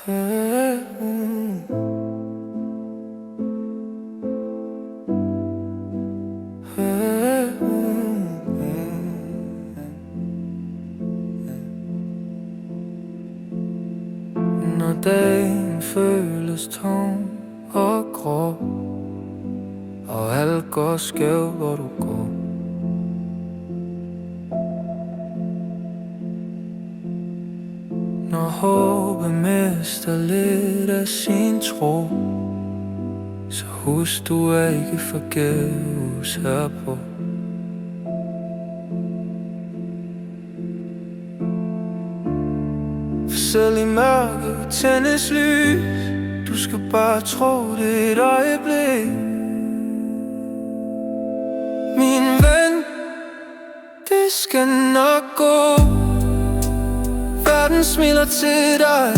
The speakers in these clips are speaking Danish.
Når dagen føles tung og grå, og alt går skævt, hvor du går. Når håbet mister lidt af sin tro, så husk, du er ikke forgæves herpå. For selv i mørket tændes lys. Du skal bare tro det et øjeblik. Min ven, det skal nok gå. Verden smiler til dig.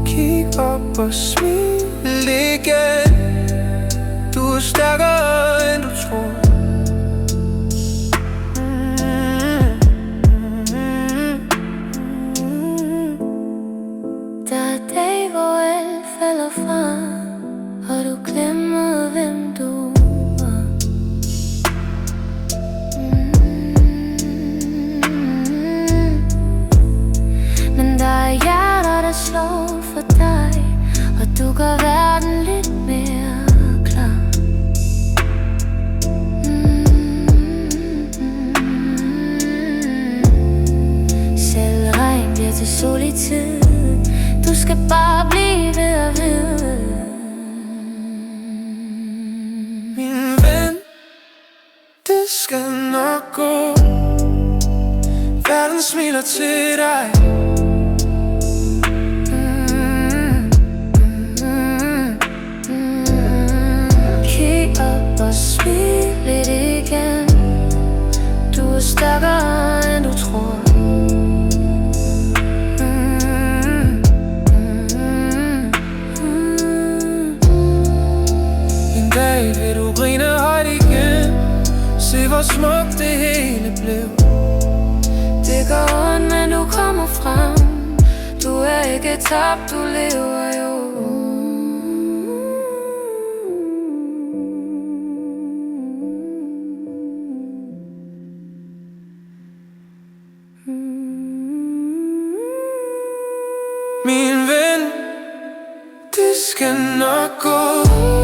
Kig op og smil igen. Du er stærkere end du tror. Der er dage, hvor alt falder fra, og du glemmer, hvem du var. Men der er hjerter, der slår for dig, og du gør verden lidt mere klar. Selv regn bliver til sol i tid. Du skal bare blive ved og ved. Min ven, det skal nok gå. Verden smiler til dig. Kig op og smil lidt igen. Du er stærkere end du tror. Vil du grine højt igen. Se hvor smukt det hele blev. Det går ondt, men du kommer frem. Du er ikke tabt, du lever jo. Min ven, det skal nok gå.